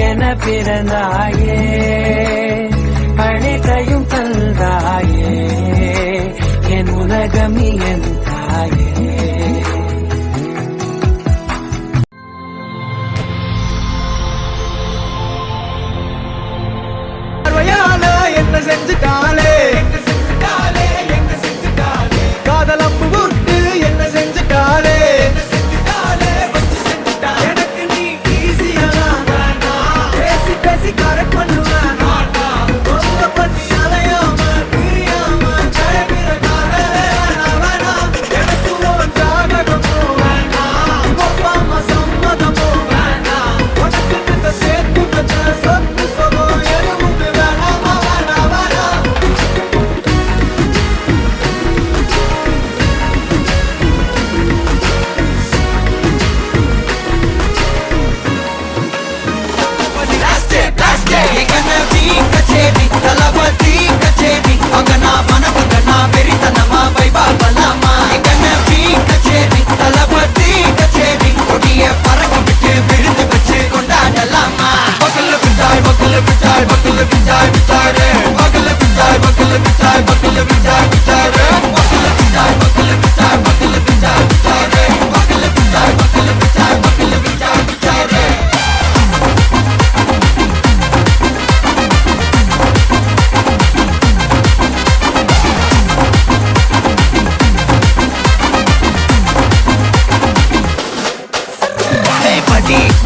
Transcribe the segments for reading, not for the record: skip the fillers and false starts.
என பிறந்தாயே, அனைத்தையும் தந்தாயே, என் உலகமி என் தாயே. என்ன செஞ்சுட்டாலே காதலம்பு விட்டு என்ன செஞ்சுட்டாலே, எனக்கு நீ ஈஸியா பேசி பேசி கரெக்ட் பண்ணுவேன், ரொம்ப பண்ணி அலையாம பிரியாம ஜெயபிர காதலே வேணாம், எனக்கு உன் ஜாதகமோ வேணாம், ஒப்பாம சம்மதமோ வேணாம், உனக்கு இந்த சேர்த்து வச்ச சொத்து சொகோ எதுவும் வேணாமா வேணாம் வேணாம்.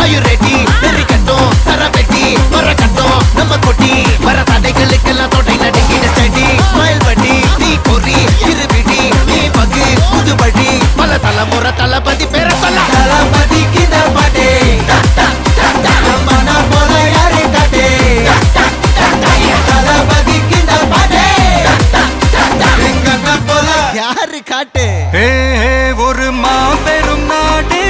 Are you ready? Very கட்டும் சரவெட்டி வர கட்டும் நம்ம கொட்டி வர தடைகளுக்கெல்லாம் தொடை நடுங்கிட ஸ்டடி ஸ்மைல் படி நீ பொறி இருபிடி நீ பகு புதுபடி பல தலைமுறை தளபதி பேர சொல்ல தளபதிக்கு பாட்டே மன போல யாரே காட்டே தளபதிக்கு பாட்டே எங்க போல யாரு காட்டு. ஒரு மாபெரும் நாடு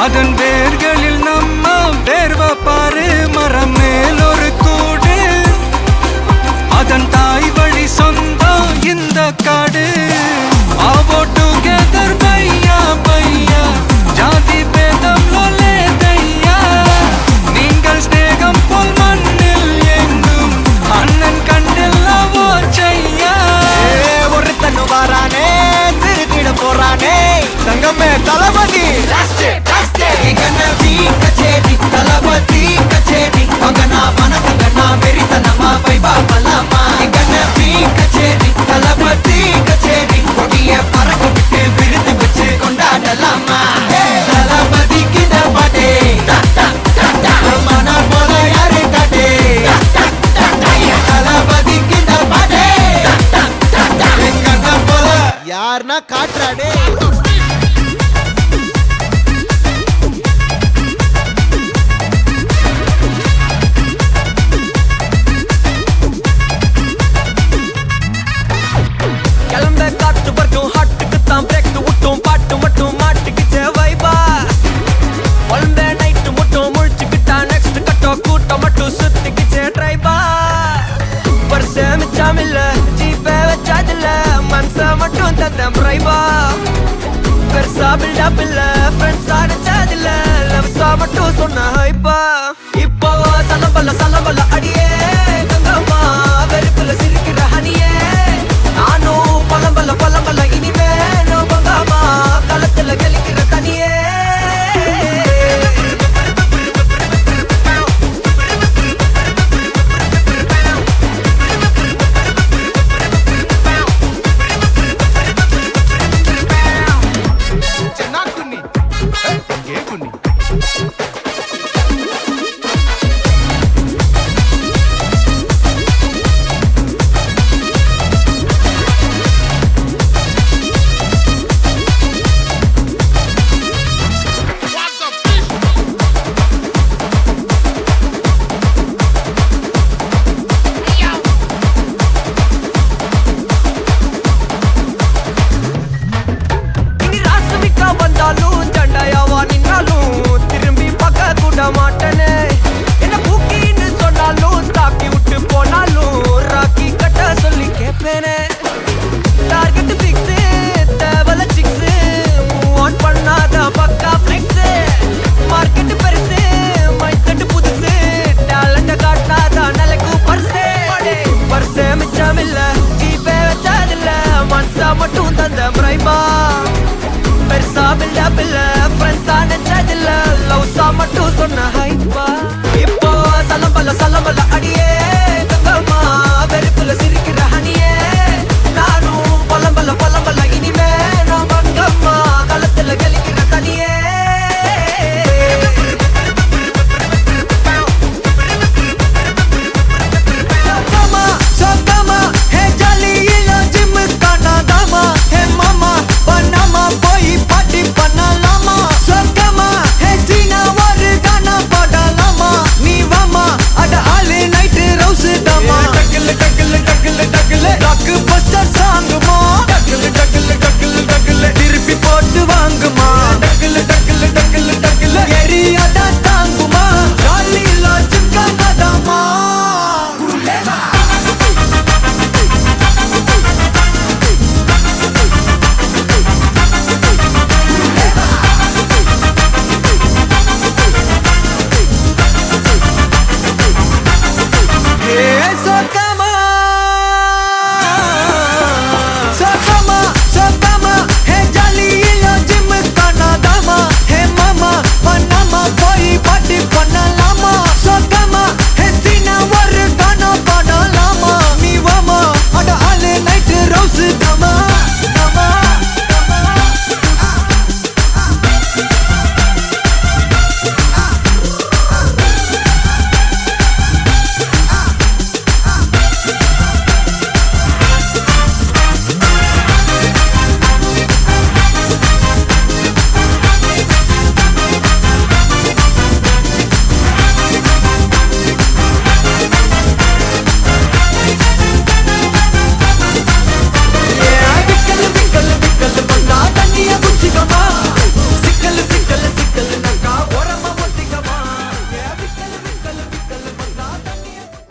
அதன் வேர்களில் நம்ம வேர்வ பாரு, மரம் மேல் ஒரு கூடு அதன் தாய் வழி சொந்தம் இந்த காடு. ஆவோ டுகெதர் பையா பையா ஜாதி பேதம் லோலே தையா, நீங்கள் ஸ்நேகம் போல் மண்ணில் எங்கும் அண்ணன் கண்டில்லவோ செய்யா. ஒருத்தனு வாரானே திருத்திட போறானே தங்கமே தளபதி தளபதி கச்சேரி மகனா மனசங்கனா வெறித்தனமா பைபா பலாமா கண்ணபி கச்சேரி தளபதி கச்சேரி கொடிய பறக்க விட்டு விருது வச்சு கொண்டாடலாமா. தளபதிக்கு பாட்டே மன போல யாரு காட்டே, தளபதிக்கு பாட்டே எங்க போல யாருன்னா காட்டுறாடே. இப்போ சலம்பல அடியே கங்கம்மா வெறுப்புல சிரிக்கிற ஹனியே, நானும் பழம்பல இனிமே நோபங்காமா களத்துல கலிக்கிற தனியே. Hey!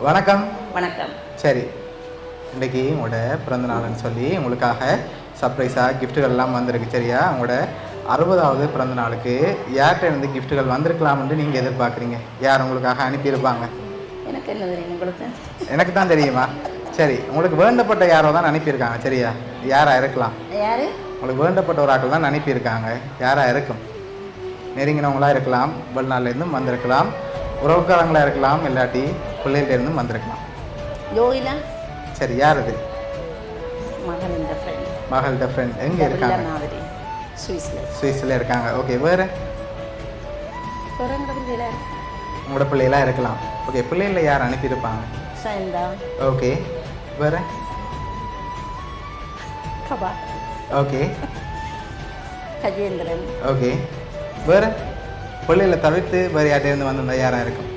வணக்கம். வணக்கம். சரி, இன்றைக்கி உங்களோட பிறந்த நாள்னு சொல்லி உங்களுக்காக சர்ப்ரைஸாக கிஃப்ட்டுகள்லாம் வந்திருக்கு. சரியா, உங்களோட 60வது பிறந்த நாளுக்கு யார்கிட்ட இருந்து கிஃப்ட்டுகள் வந்திருக்கலாம்னு நீங்கள் எதிர்பார்க்குறீங்க? யார் உங்களுக்காக அனுப்பியிருப்பாங்க? எனக்கு என்ன தெரியும்? உங்களுக்கு எனக்கு தான் தெரியுமா? சரி, உங்களுக்கு வேண்டப்பட்ட யாரோ தான் அனுப்பியிருக்காங்க. சரியா, யாராக இருக்கலாம்? யார்? உங்களுக்கு வேண்டப்பட்ட ஒரு ஆட்கள் தான் அனுப்பியிருக்காங்க. யாராக இருக்கும்? நெருங்கினவங்களாக இருக்கலாம், வெளிநாட்டிலேருந்தும் வந்திருக்கலாம், உறவுக்காரங்களாக இருக்கலாம், இல்லாட்டி பிள்ளைகிட்டேருந்தும் வந்திருக்கலாம். யோகிலா. சரி, யார் அது? மகளின் ஃப்ரெண்ட். மகளோட ஃப்ரெண்ட். எங்கே இருக்காங்க? மாதிரி சுவிஸில் இருக்காங்க. ஓகே, வேறு? உங்களோட பிள்ளைகளாக இருக்கலாம். ஓகே, பிள்ளைகளில் யார் அனுப்பியிருப்பாங்க? சைந்தா. ஓகே, வேறு? கபா. ஓகே, கஜேந்திரன். ஓகே, வேறு? பிள்ளைகளை தவிர்த்து வேறு யார்கிட்டேருந்து வந்திருந்தா யாராக இருக்கும்?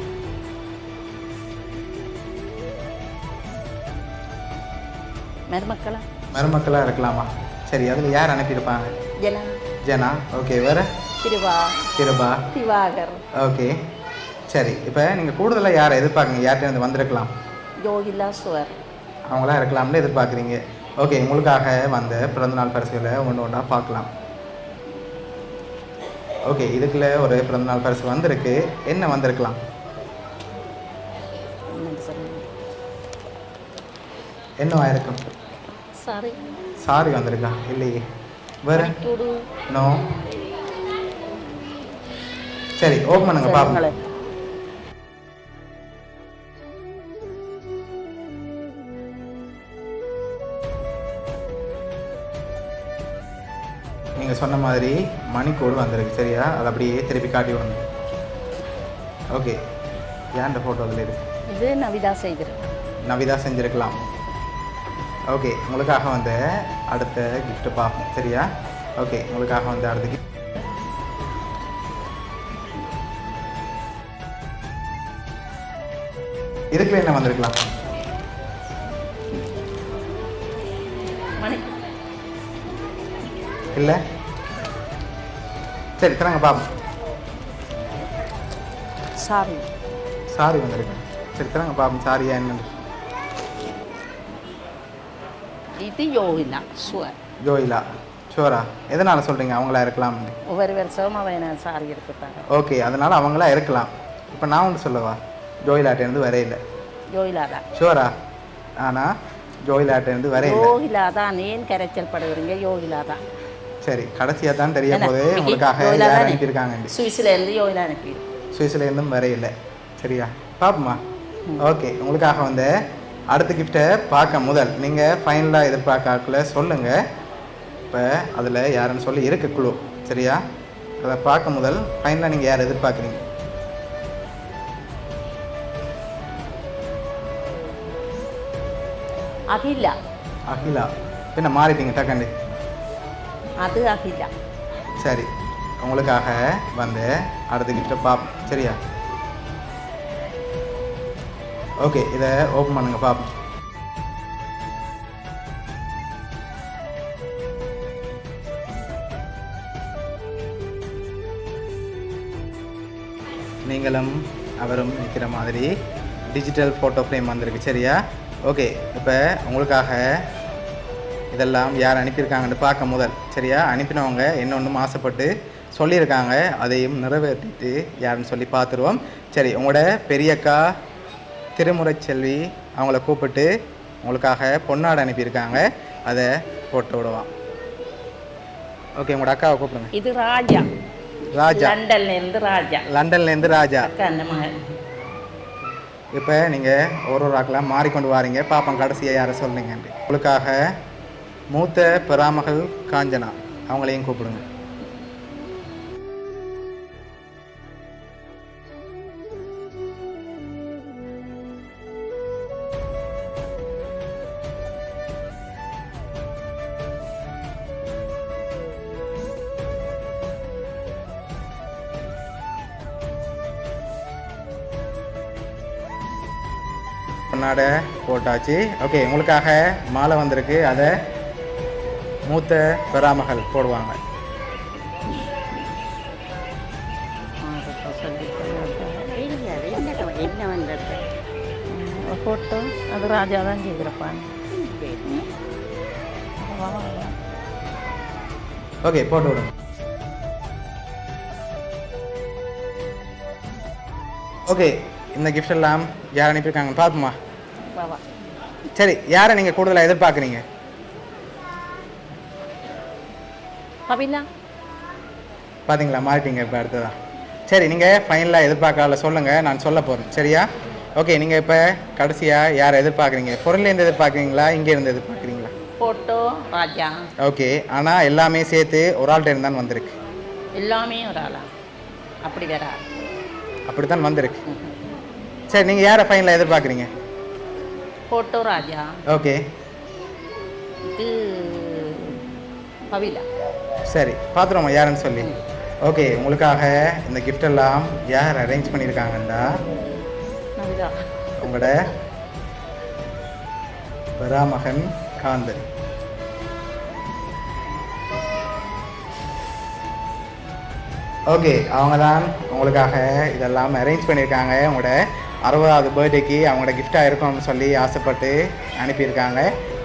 மருமக்களா? மருமக்களாக இருக்கலாமா? சரி, அதில் யார் அனுப்பியிருப்பாங்க? ஜனா. ஜனா. ஓகே, வேறு? கிருபா. திவாகர். ஓகே, சரி. இப்போ நீங்கள் கூடுதலாக யாரை எதிர்பார்க்குறீங்க? யார்கிட்ட வந்திருக்கலாம்? யோகிலா சுவர். அவங்களாம் இருக்கலாம்னு எதிர்பார்க்குறீங்க. ஓகே, உங்களுக்காக வந்த பிறந்தநாள் பரிசுகளை ஒன்றா பார்க்கலாம். ஓகே, இதுக்குள்ள ஒரு பிறந்தநாள் பரிசு வந்திருக்கு. என்ன வந்திருக்கலாம்? என்னவா இருக்கும்? சாரி வந்திருக்கா? இல்லையே. வேறு? நோ. சரி, ஓப்பன் பண்ணுங்க பாப்போம். நீங்கள் சொன்ன மாதிரி மணிக்கோடு வந்திருக்கு. சரியா, அதை அப்படியே திருப்பி காட்டி விடுங்க. ஓகே, ஏன் ஃபோட்டோ அதில் இருக்கு? இது நவிதா செஞ்சுருக்கலாம். ஓகே, உங்களுக்காக வந்து அடுத்த கிஃப்ட்டு பார்ப்போம். சரியா, ஓகே, உங்களுக்காக வந்து அடுத்த கிஃப்ட் இதுக்குள்ள என்ன வந்திருக்கலாம்? இல்லை. சரி, தராங்க பாப்போம். சாரி வந்திருக்கு. சரி, தராங்க பாப்போம். சாரியா என்னன்னு? இது யோகிலா சுவர். யோகிலா ஷுவரா? எதனால் சொல்கிறீங்க அவங்களா இருக்கலாம்? ஒவ்வொரு வருஷமும் அவன் சாரி எடுத்துட்டாங்க. ஓகே, அதனால் அவங்களா இருக்கலாம். இப்போ நான் ஒன்று சொல்லவா? ஜோயிலாட்டேருந்து வரையில. யோகிலா தான். ஷுவரா? ஆனால் ஜோயிலாட்டேருந்து வரையில. யோகிலா தான். ஏன் கரைச்சல் படுகிறீங்க? யோகிலா தான். சரி, கடைசியாக தான் தெரிய போது உங்களுக்காக யார் அனுப்பியிருக்காங்க? சுவிஸ்லேருந்து யோகிலா அனுப்பி. சுவிஸ்லேருந்தும் வரையில. சரியா, பாப்போமா? ஓகே, உங்களுக்காக வந்து அடுத்த கிஃப்ட்டை பார்க்க முதல் நீங்கள் ஃபைனலாக எதிர்பார்க்கல சொல்லுங்கள். இப்போ அதில் யாருன்னு சொல்லி இருக்கு குழு. சரியா, அதை பார்க்க முதல் ஃபைனலாக நீங்கள் யார் எதிர்பார்க்குறீங்க? அகிலா. என்ன மாறிட்டீங்க டக்கண்டு? அது அகிலா. சரி, உங்களுக்காக வந்து அடுத்த கிஃப்ட்டை பார்ப்போம். சரியா, ஓகே, இதை ஓப்பன் பண்ணுங்க பார்ப்போம். நீங்களும் அவரும் நிற்கிற மாதிரி டிஜிட்டல் ஃபோட்டோ ஃப்ரேம் வந்திருக்கு. சரியா, ஓகே. இப்போ உங்களுக்காக இதெல்லாம் யார் அனுப்பியிருக்காங்கன்னு பார்க்க முதல். சரியா, அனுப்பினவங்க இன்னொன்றும் ஆசைப்பட்டு சொல்லியிருக்காங்க, அதையும் நிறைவேற்றிட்டு யாருன்னு சொல்லி பார்த்துருவோம். சரி, உங்களோட பெரியக்கா திருமுறை செல்வி அவங்கள கூப்பிட்டு உங்களுக்காக பொன்னாடை அனுப்பியிருக்காங்க, அதை போட்டு விடுவான். ஓகே, உங்களோட அக்காவை கூப்பிடுங்க. இது ராஜா. லண்டன்லேருந்து ராஜா. இப்போ நீங்கள் ஒரு ஆக்கெல்லாம் மாறிக்கொண்டு வாரீங்க. பாப்பம் கடைசியாக யாரை சொல்லுங்க. உங்களுக்காக மூத்த பெறாமகள் காஞ்சனா அவங்களையும் கூப்பிடுங்க. பொன்னாடை போட்டாச்சு. ஓகே, உங்களுக்காக மாலை வந்திருக்கு, அதை மூத்த பெறாமகள் போடுவாங்க. போட்டோ அது ராஜா தான் செய்திருப்பான். ஓகே போட்டு விடுங்க. ஓகே இந்த கிஃப்ட் எல்லாம் யார் அனுப்பியிருக்காங்கன்னு பார்ப்போமா? வா வா. சரி, யாரை நீங்கள் கூடுதலாக எதிர்பார்க்குறீங்க? பவிலா. பார்த்தீங்களா, மாறிட்டீங்க இப்போ அடுத்ததான். சரி, நீங்கள் ஃபைனலாக எதிர்பார்க்கல சொல்லுங்கள், நான் சொல்ல போகிறேன். சரியா? ஓகே, நீங்கள் இப்போ கடைசியாக யாரை எதிர்பார்க்குறீங்க? பொருள்லேருந்து எதிர்பார்க்குறீங்களா, இங்கேருந்து எதிர்பார்க்குறீங்களா? போட்டோ ராஜா. ஓகே, ஆனால் எல்லாமே சேர்த்து ஒரு ஆள்கிட்ட இருந்தான் வந்திருக்கு. எல்லாமே ஒரு ஆளா? அப்படி வேற அப்படி தான் வந்திருக்கு. சரி, நீங்கள் யாரை ஃபைனலாக எதிர்பார்க்குறீங்க? போட்டோ ராஜா. ஓகே, இது பவிலா. சரி, பார்த்துருவோமா யாருன்னு சொல்லி. ஓகே, உங்களுக்காக இந்த கிஃப்ட் எல்லாம் யார் அரேஞ்ச் பண்ணியிருக்காங்கண்டா நவிதா. உங்களோட பராமகன் காந்தன். ஓகே, அவங்க தான் உங்களுக்காக இதெல்லாம் அரேஞ்ச் பண்ணியிருக்காங்க. உங்களோட 60வது பர்த்டேக்கு அவங்களோட கிஃப்டாக இருக்கும்னு சொல்லி ஆசைப்பட்டு அனுப்பியிருக்காங்க.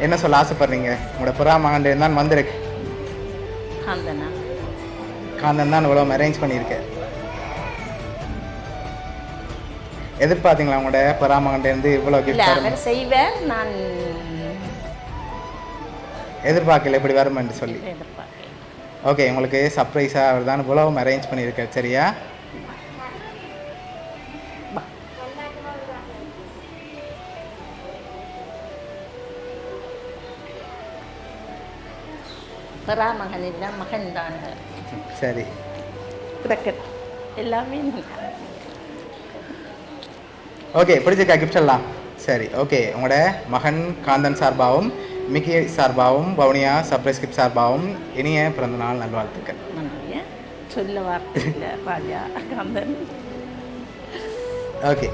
என்ன சொல்ல ஆசைப்படுறீங்க? உங்களோட பராமகன் தான் வந்திருக்கு. காந்தனா. காந்தன் தான் இவ்வளோ அரேஞ்ச் பண்ணியிருக்கேன். எதிர்பார்த்தீங்களா உங்களோட பராமகன்லேருந்து இவ்வளோ இல்லை, கிஃப்ட்? அவர் செய்வேன், நான் எதிர்பார்க்கல இப்படி வருமென்று சொல்லி. எதிர்பார்க்கிறேன். ஓகே, உங்களுக்கு சர்ப்ரைஸாக அவர் தான் இவ்வளோ அரேஞ்ச் பண்ணியிருக்கார். சரியா? பராமகன் இல்லை, மகன் தான். சரி, கிடக்கட் எல்லாமே ஓகே. பிடிச்சிருக்கா கிஃப்ட் எல்லாம்? சரி, ஓகே. உங்களோட மகன் காந்தன் சார்பாகவும் மிக்கி சார்பாகவும் வவுனியா சர்ப்ரைஸ் கிஃப்ட் சார்பாகவும் இனிய பிறந்தநாள் நல்வாழ்த்துக்கள். நன்றிய சொல்ல வார்த்தை இல்லை ராஜா காந்தன். ஓகே.